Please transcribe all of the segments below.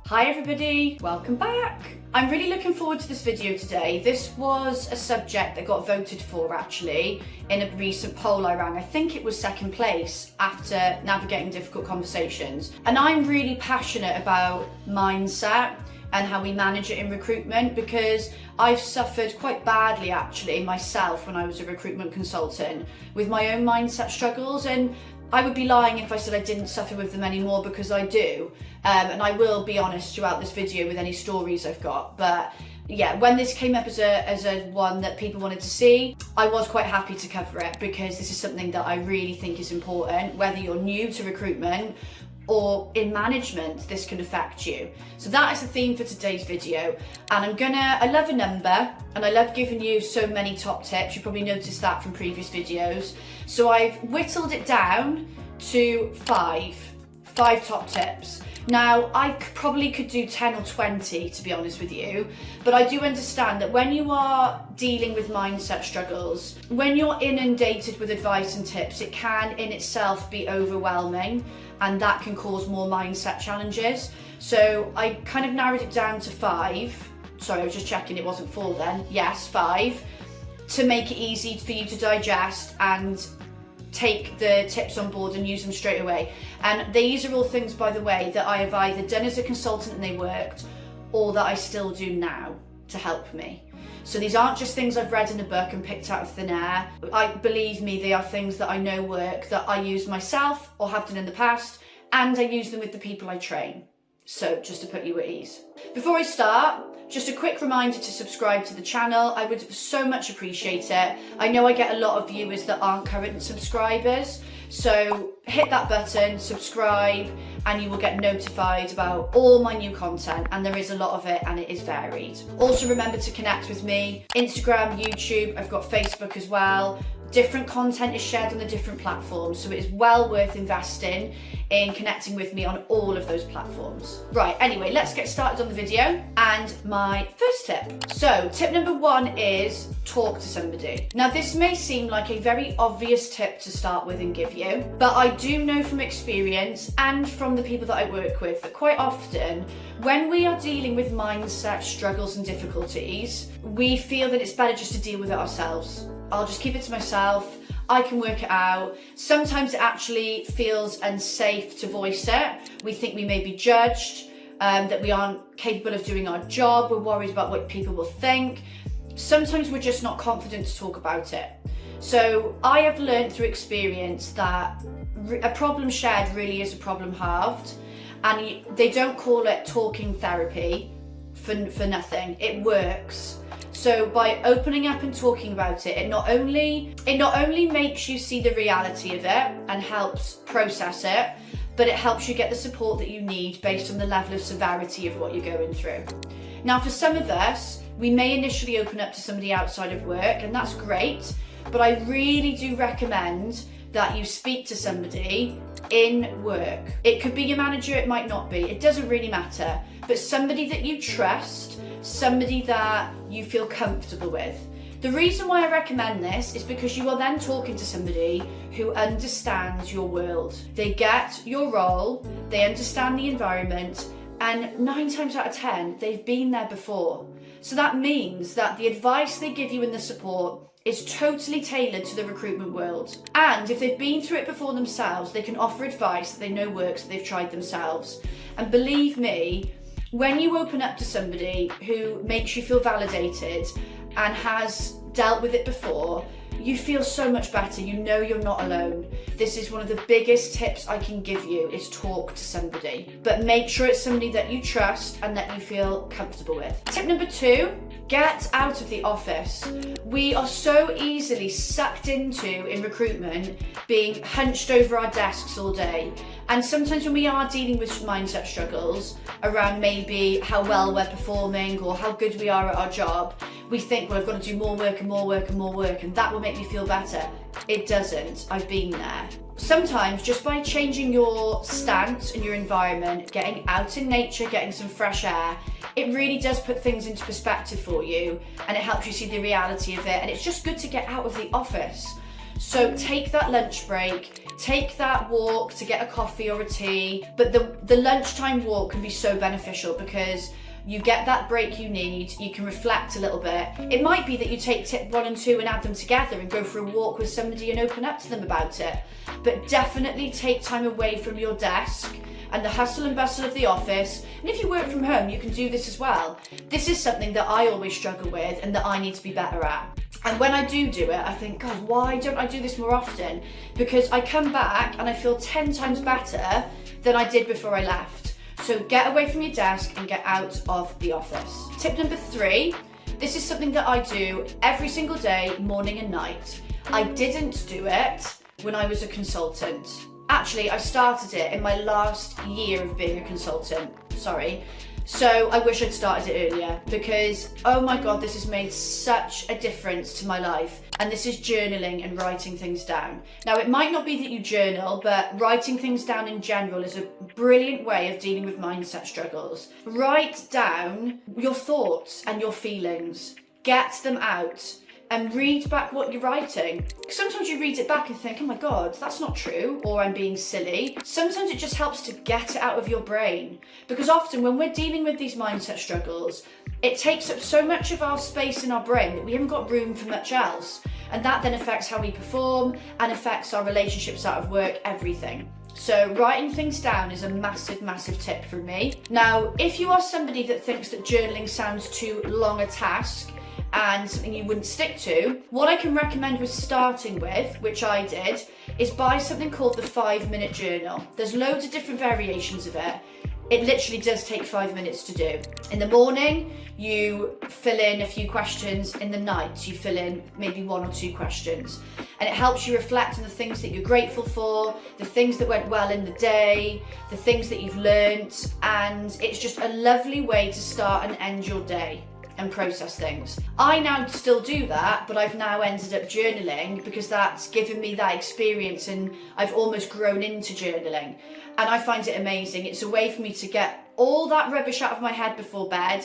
Hi everybody, welcome back. I'm really looking forward to this video today. This was a subject that got voted for actually in a recent poll I ran. I think it was second place after navigating difficult conversations. And I'm really passionate about mindset and how we manage it in recruitment because I've suffered quite badly actually myself when I was a recruitment consultant with my own mindset struggles, and I would be lying if I said I didn't suffer with them anymore, because I do. And I will be honest throughout this video with any stories I've got. But yeah, when this came up as a one that people wanted to see, I was quite happy to cover it because this is something that I really think is important. Whether you're new to recruitment or in management, this can affect you. So that is the theme for today's video. And I love a number and I love giving you so many top tips. You probably noticed that from previous videos. So I've whittled it down to five top tips. Now, I probably could do 10 or 20, to be honest with you, but I do understand that when you are dealing with mindset struggles, when you're inundated with advice and tips, it can in itself be overwhelming, and that can cause more mindset challenges. So I kind of narrowed it down to 5. Sorry, I was just checking it wasn't 4 then. Yes, 5, to make it easy for you to digest and take the tips on board and use them straight away. And these are all things, by the way, that I have either done as a consultant and they worked, or that I still do now to help me. So these aren't just things I've read in a book and picked out of thin air. Believe me, they are things that I know work, that I use myself or have done in the past, and I use them with the people I train. So just to put you at ease. Before I start, just a quick reminder to subscribe to the channel. I would so much appreciate it. I know I get a lot of viewers that aren't current subscribers, so hit that button, subscribe, and you will get notified about all my new content, and there is a lot of it and it is varied. Also remember to connect with me, Instagram, YouTube, I've got Facebook as well. Different content is shared on the different platforms, so it is well worth investing in connecting with me on all of those platforms. Right, anyway, let's get started on the video and my first tip. So tip number 1 is talk to somebody. Now this may seem like a very obvious tip to start with and give you, but I do know from experience and from the people that I work with that quite often when we are dealing with mindset struggles and difficulties, we feel that it's better just to deal with it ourselves. I'll just keep it to myself, I can work it out. Sometimes it actually feels unsafe to voice it. We think we may be judged, that we aren't capable of doing our job, we're worried about what people will think. Sometimes we're just not confident to talk about it. So I have learned through experience that a problem shared really is a problem halved, and they don't call it talking therapy for nothing. It works. So by opening up and talking about it, it not only makes you see the reality of it and helps process it, but it helps you get the support that you need based on the level of severity of what you're going through. Now, for some of us, we may initially open up to somebody outside of work, and that's great, but I really do recommend that you speak to somebody in work. It could be your manager, it might not be, it doesn't really matter, but somebody that you trust, somebody that you feel comfortable with. The reason why I recommend this is because you are then talking to somebody who understands your world. They get your role, they understand the environment, and 9 times out of 10, they've been there before. So that means that the advice they give you and the support is totally tailored to the recruitment world. And if they've been through it before themselves, they can offer advice that they know works, that they've tried themselves. And believe me, when you open up to somebody who makes you feel validated and has dealt with it before, you feel so much better. You know you're not alone. This is one of the biggest tips I can give you, is talk to somebody. But make sure it's somebody that you trust and that you feel comfortable with. Tip number 2, get out of the office. We are so easily sucked into, in recruitment, being hunched over our desks all day. And sometimes when we are dealing with mindset struggles around maybe how well we're performing or how good we are at our job, we think, well, I've got to do more work and more work and more work, and that will make me feel better. It doesn't. I've been there. Sometimes just by changing your stance and your environment, getting out in nature, getting some fresh air, it really does put things into perspective for you, and it helps you see the reality of it. And it's just good to get out of the office. So take that lunch break, take that walk to get a coffee or a tea, but the lunchtime walk can be so beneficial because you get that break you need, you can reflect a little bit. It might be that you take tip 1 and 2 and add them together and go for a walk with somebody and open up to them about it. But definitely take time away from your desk and the hustle and bustle of the office. And if you work from home, you can do this as well. This is something that I always struggle with and that I need to be better at. And when I do it, I think, God, why don't I do this more often? Because I come back and I feel 10 times better than I did before I left. So get away from your desk and get out of the office. Tip number 3, this is something that I do every single day, morning and night. I didn't do it when I was a consultant. Actually, I started it in my last year of being a consultant, So I wish I'd started it earlier because, oh my God, this has made such a difference to my life. And this is journaling and writing things down. Now, it might not be that you journal, but writing things down in general is a brilliant way of dealing with mindset struggles. Write down your thoughts and your feelings. Get them out. And read back what you're writing. Sometimes you read it back and think, oh my God, that's not true, or I'm being silly. Sometimes it just helps to get it out of your brain. Because often when we're dealing with these mindset struggles, it takes up so much of our space in our brain that we haven't got room for much else. And that then affects how we perform and affects our relationships out of work, everything. So writing things down is a massive, massive tip from me. Now, if you are somebody that thinks that journaling sounds too long a task, and something you wouldn't stick to, what I can recommend with starting with, which I did, is buy something called the 5-minute journal. There's loads of different variations of it. It literally does take 5 minutes to do. In the morning, you fill in a few questions. In the night, you fill in maybe 1 or 2 questions. And it helps you reflect on the things that you're grateful for, the things that went well in the day, the things that you've learnt, and it's just a lovely way to start and end your day and process things. I now still do that, but I've now ended up journaling because that's given me that experience and I've almost grown into journaling. And I find it amazing. It's a way for me to get all that rubbish out of my head before bed,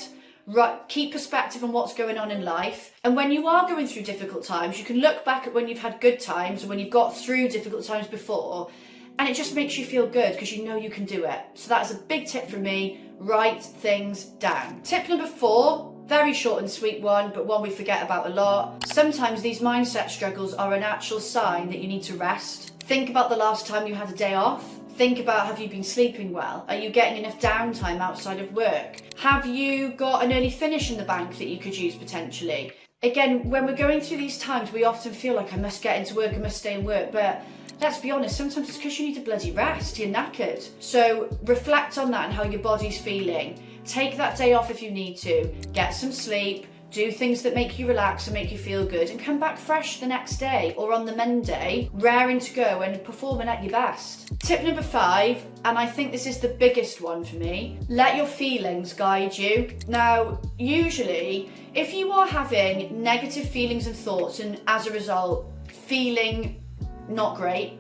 keep perspective on what's going on in life. And when you are going through difficult times, you can look back at when you've had good times and when you've got through difficult times before, and it just makes you feel good because you know you can do it. So that is a big tip from me. Write things down. Tip number 4, very short and sweet one, but one we forget about a lot. Sometimes these mindset struggles are an actual sign that you need to rest. Think about the last time you had a day off. Think about, have you been sleeping well? Are you getting enough downtime outside of work? Have you got an early finish in the bank that you could use potentially? Again, when we're going through these times, we often feel like I must get into work, I must stay in work, but let's be honest, sometimes it's because you need a bloody rest, you're knackered. So reflect on that and how your body's feeling. Take that day off if you need to, get some sleep, do things that make you relax and make you feel good, and come back fresh the next day or on the Monday, raring to go and performing at your best. Tip number 5, and I think this is the biggest one for me, let your feelings guide you. Now, usually, if you are having negative feelings and thoughts and as a result, feeling not great,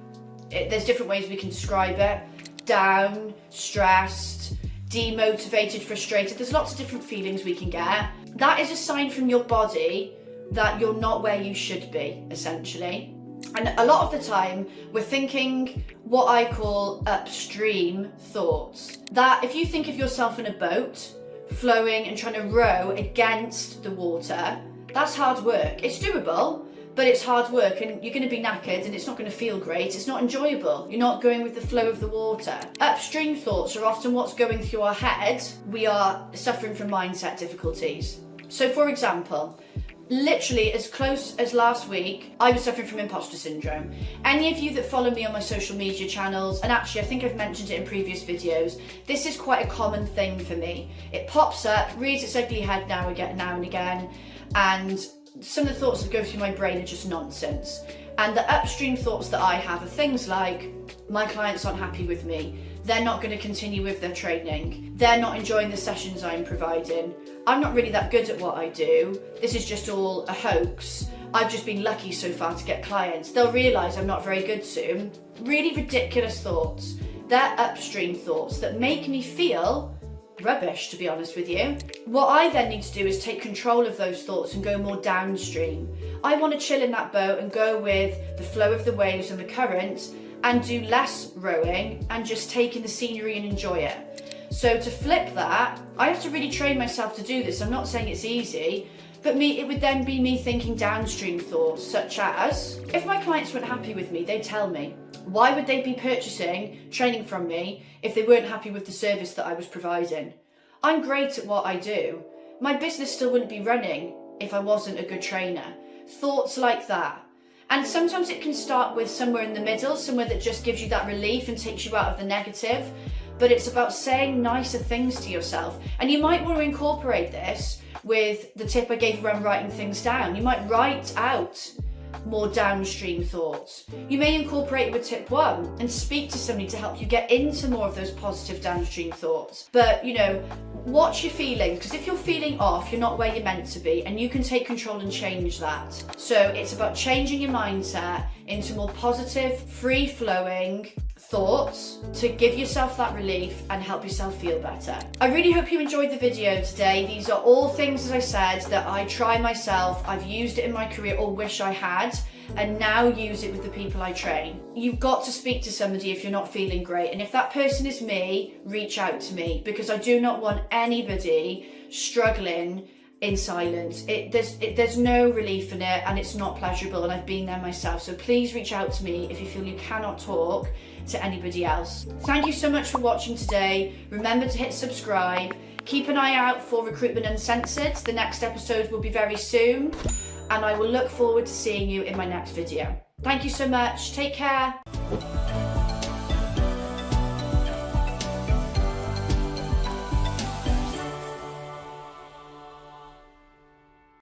there's different ways we can describe it, down, stressed, demotivated, frustrated, there's lots of different feelings we can get. That is a sign from your body that you're not where you should be, essentially. And a lot of the time, we're thinking what I call upstream thoughts. That if you think of yourself in a boat, flowing and trying to row against the water, that's hard work. It's doable, but it's hard work and you're going to be knackered and it's not going to feel great. It's not enjoyable. You're not going with the flow of the water. Upstream thoughts are often what's going through our head. We are suffering from mindset difficulties. So for example, literally as close as last week, I was suffering from imposter syndrome. Any of you that follow me on my social media channels, and actually I think I've mentioned it in previous videos, this is quite a common thing for me. It pops up, rears its ugly head now and again, and some of the thoughts that go through my brain are just nonsense. And the upstream thoughts that I have are things like, my clients aren't happy with me, they're not going to continue with their training, they're not enjoying the sessions I'm providing, I'm not really that good at what I do, this is just all a hoax, I've just been lucky so far to get clients, they'll realise I'm not very good soon. Really ridiculous thoughts. They're upstream thoughts that make me feel rubbish, to be honest with you. What I then need to do is take control of those thoughts and go more downstream. I want to chill in that boat and go with the flow of the waves and the current and do less rowing and just take in the scenery and enjoy it. So to flip that, I have to really train myself to do this. I'm not saying it's easy, but it would then be me thinking downstream thoughts, such as, if my clients weren't happy with me, they'd tell me. Why would they be purchasing training from me if they weren't happy with the service that I was providing? I'm great at what I do. My business still wouldn't be running if I wasn't a good trainer. Thoughts like that. And sometimes it can start with somewhere in the middle, somewhere that just gives you that relief and takes you out of the negative. But it's about saying nicer things to yourself. And you might want to incorporate this with the tip I gave around writing things down. You might write out more downstream thoughts. You may incorporate it with tip 1 and speak to somebody to help you get into more of those positive downstream thoughts. But watch your feelings, because if you're feeling off, you're not where you're meant to be, and you can take control and change that. So it's about changing your mindset into more positive, free-flowing thoughts to give yourself that relief and help yourself feel better. I really hope you enjoyed the video today. These are all things, as I said, that I try myself. I've used it in my career or wish I had, and now use it with the people I train. You've got to speak to somebody if you're not feeling great, and if that person is me, reach out to me, because I do not want anybody struggling in silence. There's no relief in it, and it's not pleasurable, and I've been there myself. So please reach out to me if you feel you cannot talk to anybody else. Thank you so much for watching today. Remember to hit subscribe. Keep an eye out for Recruitment Uncensored. The next episode will be very soon, and I will look forward to seeing you in my next video. Thank you so much. Take care.